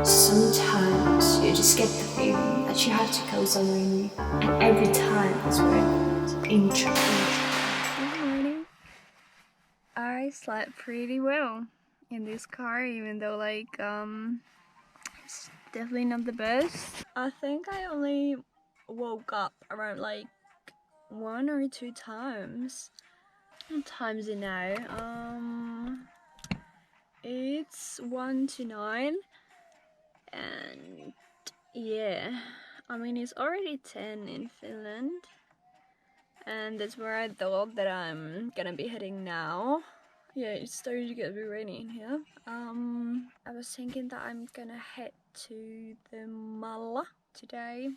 Sometimes you just get the feeling that you have to go somewhere new, and every time it's worth it. Intro. Good morning. I slept pretty well in this car, even though it's definitely not the best. I think I only woke up around like 1 or 2 times. What time is it now? It's 1 to 9, and yeah, I mean it's already 10 in Finland, and that's where I thought that I'm gonna be heading now. Yeah, it's starting to get a bit rainy in here. I was thinking that I'm gonna head to the Malla today.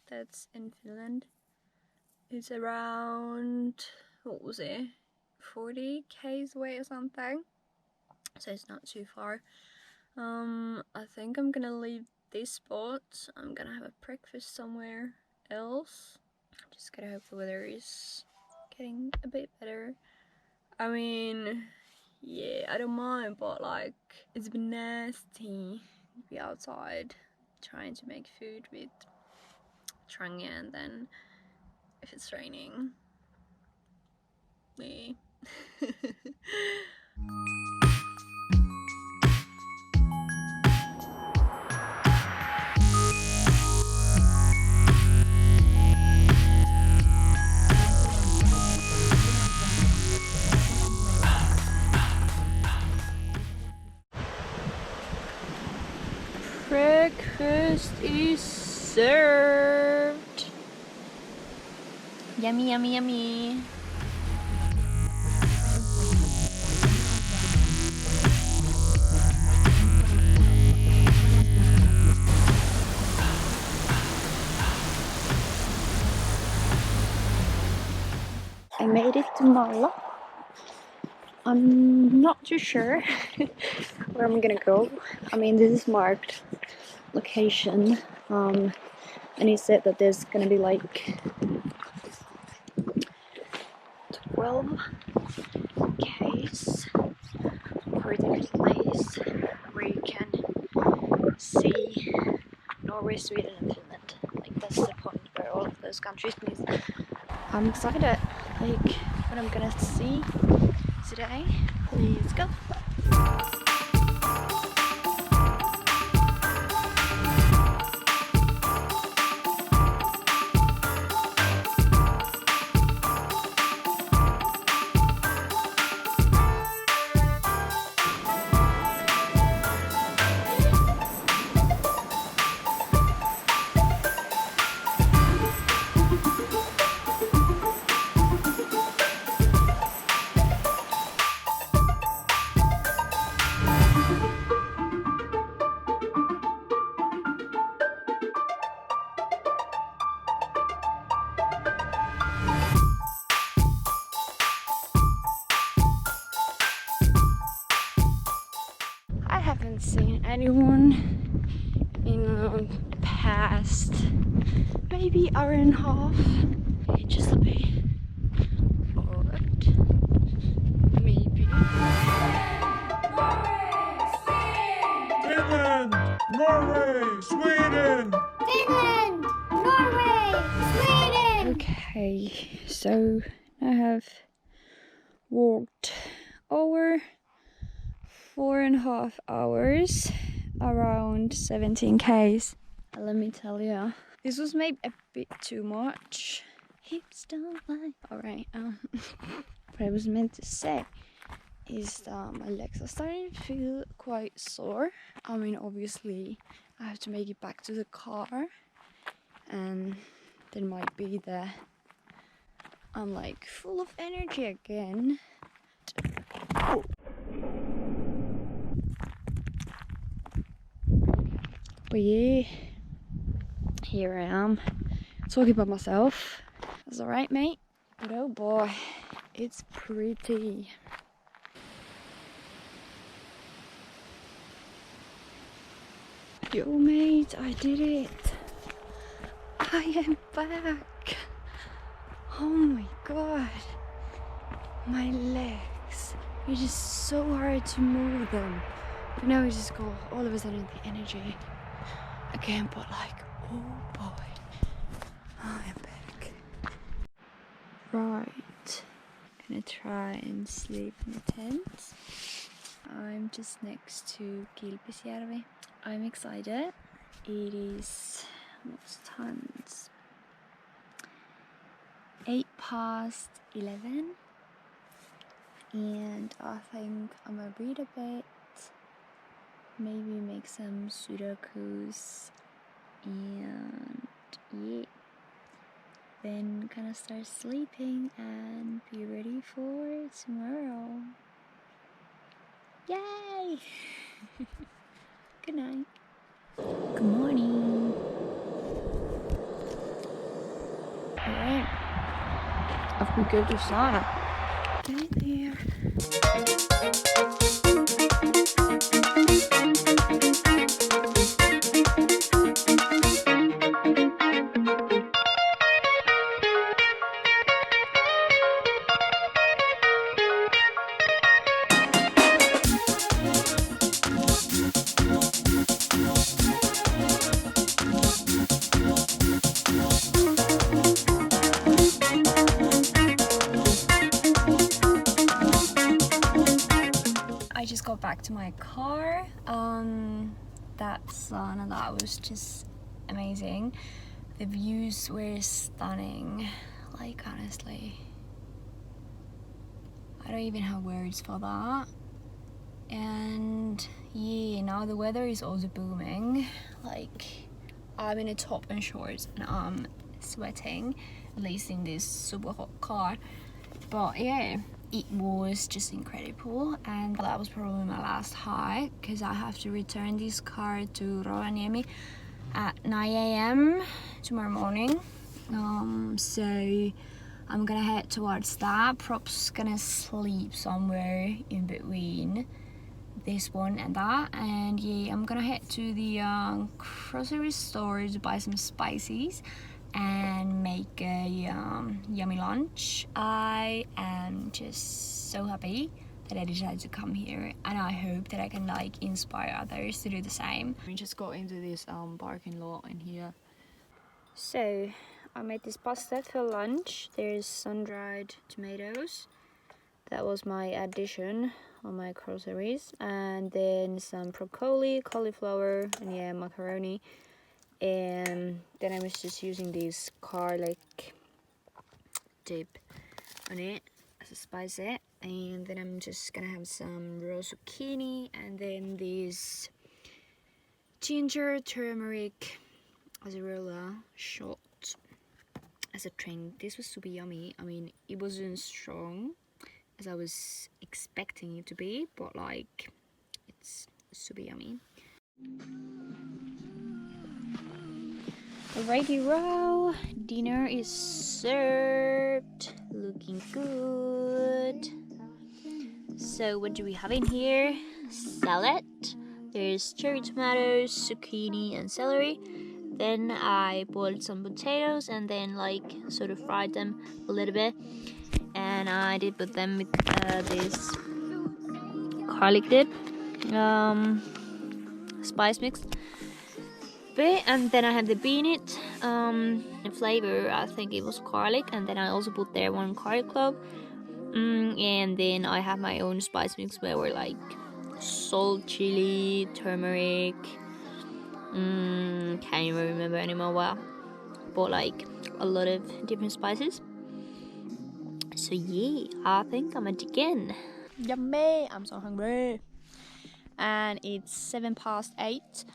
That's in Finland. It's around, what was it, 40 k's away or something, so it's not too far. I think I'm gonna leave this spot. I'm gonna have a breakfast somewhere else. Just gotta hope the weather is getting a bit better. I mean, yeah, I don't mind, but like, it's been nasty to be outside trying to make food with Trangia, and then if it's raining, me. Breakfast is served. Yummy, yummy, yummy. I made it to Malla. I'm not too sure where I'm gonna go. I mean, this is marked location, and he said that there's gonna be like 12 Ks per different place where you can see Norway, Sweden, and Finland. Like, that's the point where all of those countries meet. I'm excited, like, what I'm gonna see today. Let's go. I haven't seen anyone in the past maybe hour and a half. Okay, just a bit. But maybe. Finland, Norway, Sweden. Finland, Norway, Sweden. Okay, so I have walked over 4.5 hours, around 17 k's. Let me tell you, this was maybe a bit too much. Hips don't lie. Alright, what I was meant to say is that my legs are starting to feel quite sore. I mean, obviously I have to make it back to the car, and then might be that I'm like full of energy again. But yeah, here I am, talking about myself. That's alright, mate. But oh boy, it's pretty. Yo, mate, I did it. I am back. Oh my god. My legs. It is so hard to move them. But now we just go all of a sudden the energy again, but like, oh boy, I am back. Right, gonna try and sleep in the tent. I'm just next to Kilpisjärvi. I'm excited. It is, what's the time? It's 11:08, and I think I'm gonna read a bit, maybe make some sudokus, and yeah, then gonna start sleeping and be ready for tomorrow. Yay! Good night. Good morning. Alright, off we go to Säde. Get in here. I just got back to my car. That sun and that was just amazing. The views were stunning. Like, honestly, I don't even have words for that. And yeah, now the weather is also booming. Like, I'm in a top and shorts and I'm sweating, at least in this super hot car. But yeah, it was just incredible, and that was probably my last hike because I have to return this car to Rovaniemi at 9 a.m. tomorrow morning. So I'm gonna head towards that. Prob's gonna sleep somewhere in between this one and that, and yeah, I'm gonna head to the grocery store to buy some spices and make a yummy lunch. I am just so happy that I decided to come here, and I hope that I can like inspire others to do the same. We just got into this parking lot in here. So I made this pasta for lunch. There's sun-dried tomatoes. That was my addition on my groceries, and then some broccoli, cauliflower, and yeah, macaroni. And then I was just using this garlic dip on it as a spice it, and then I'm just gonna have some raw zucchini, and then this ginger turmeric acerola shot as a drink. This was super yummy. I mean, it wasn't strong as I was expecting it to be, but like, it's super yummy. Alrighty, row. Dinner is served. Looking good. So what do we have in here? Salad. There's cherry tomatoes, zucchini, and celery. Then I boiled some potatoes and then like sort of fried them a little bit. And I did put them with this garlic dip, spice mix. And then I have the bean the flavor, I think it was garlic, and then I also put there one garlic clove, and then I have my own spice mix where we're like salt, chili, turmeric, can't even remember anymore what, but like a lot of different spices. So yeah, I think I'm at again. Yummy, I'm so hungry. And it's 8:07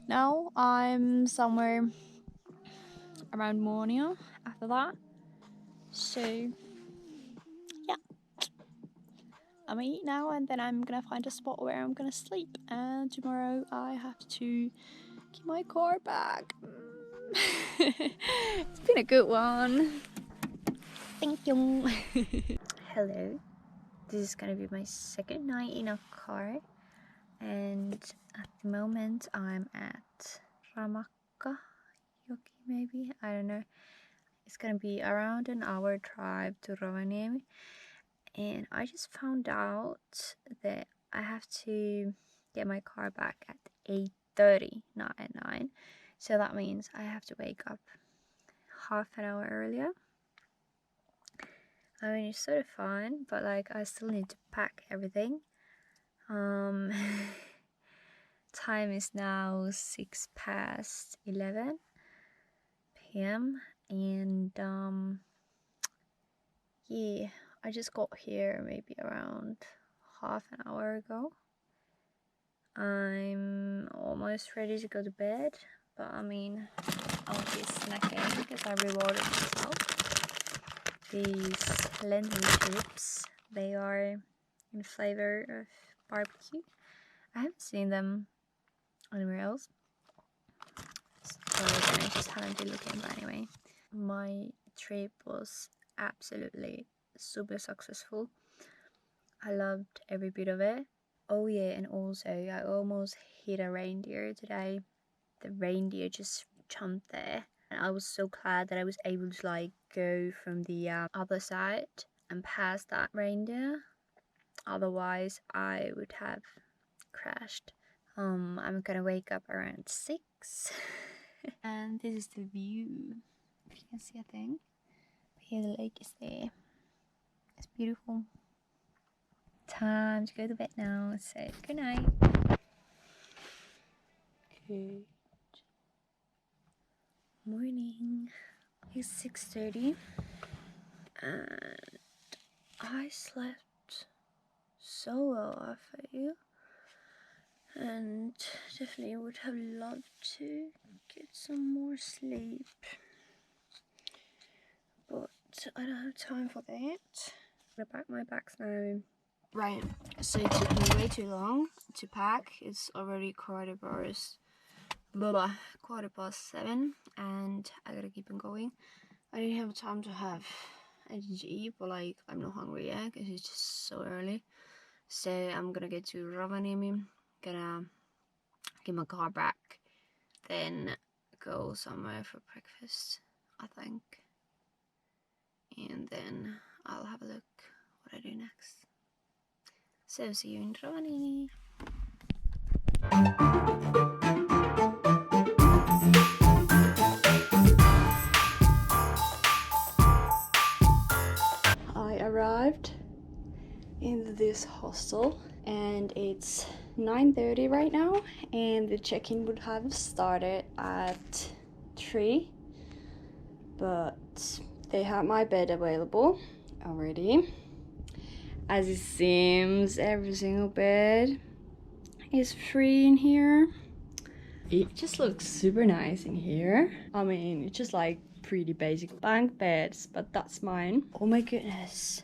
now. I'm somewhere around morning after that. So yeah, I'm gonna eat now, and then I'm gonna find a spot where I'm gonna sleep. And tomorrow I have to get my car back. It's been a good one. Thank you. Hello. This is gonna be my second night in a car, and at the moment I'm at Ramakka Joki, maybe, I don't know. It's gonna be around an hour drive to Rovaniemi, and I just found out that I have to get my car back at 8:30, not at 9. So that means I have to wake up half an hour earlier. I mean, it's sort of fun, but like I still need to pack everything. Time is now 11 p.m. and yeah, I just got here maybe around half an hour ago. I'm almost ready to go to bed, but I mean, I'll be snacking because I rewarded myself. These lentil chips, they are in flavor of barbecue. I haven't seen them anywhere else, so I just haven't been looking. But anyway, my trip was absolutely super successful. I loved every bit of it. Oh yeah, and also I almost hit a reindeer today. The reindeer just jumped there, and I was so glad that I was able to like go from the other side and pass that reindeer. Otherwise I would have crashed. I'm gonna wake up around 6 and this is the view, if you can see a thing. Here the lake is there. It's beautiful. Time to go to bed now, so good night. Good morning. It's 6:30 and I slept so well, I feel, and definitely would have loved to get some more sleep, but I don't have time for that. I'm gonna pack my bags now. Right, so it took me way too long to pack. It's already quarter past 7 and I gotta keep on going. I didn't have time to have anything to eat, but like I'm not hungry yet because it's just so early. So I'm gonna get to Rovaniemi, gonna get my car back, then go somewhere for breakfast, I think, and then I'll have a look what I do next. So see you in Rovaniemi. I arrived in this hostel and it's 9:30 right now, and the check-in would have started at 3, but they have my bed available already. As it seems, every single bed is free in here. It just looks super nice in here. I mean, it's just like pretty basic bunk beds, but that's mine. Oh my goodness.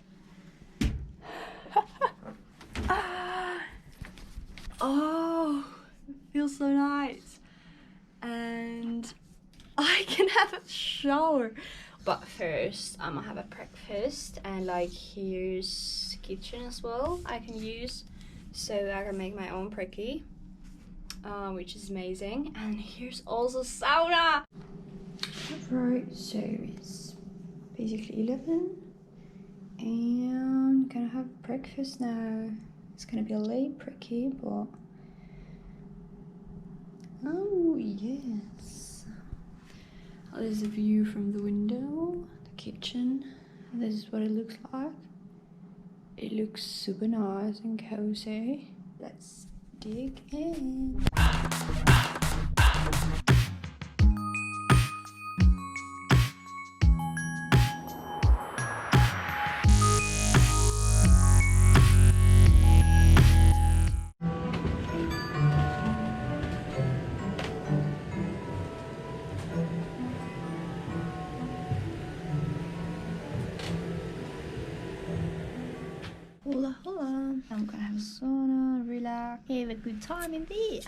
Oh, it feels so nice. And I can have a shower. But first, I'm gonna have a breakfast, and like here's kitchen as well I can use, so I can make my own brekkie, which is amazing. And here's also sauna. Right, so it's basically 11 and gonna have breakfast now. It's gonna be a late brekkie, but oh yes. There's a view from the window, the kitchen. This is what it looks like. It looks super nice and cozy. Let's dig in. Hola, hola. I'm gonna have a sauna, relax, have a good time in there.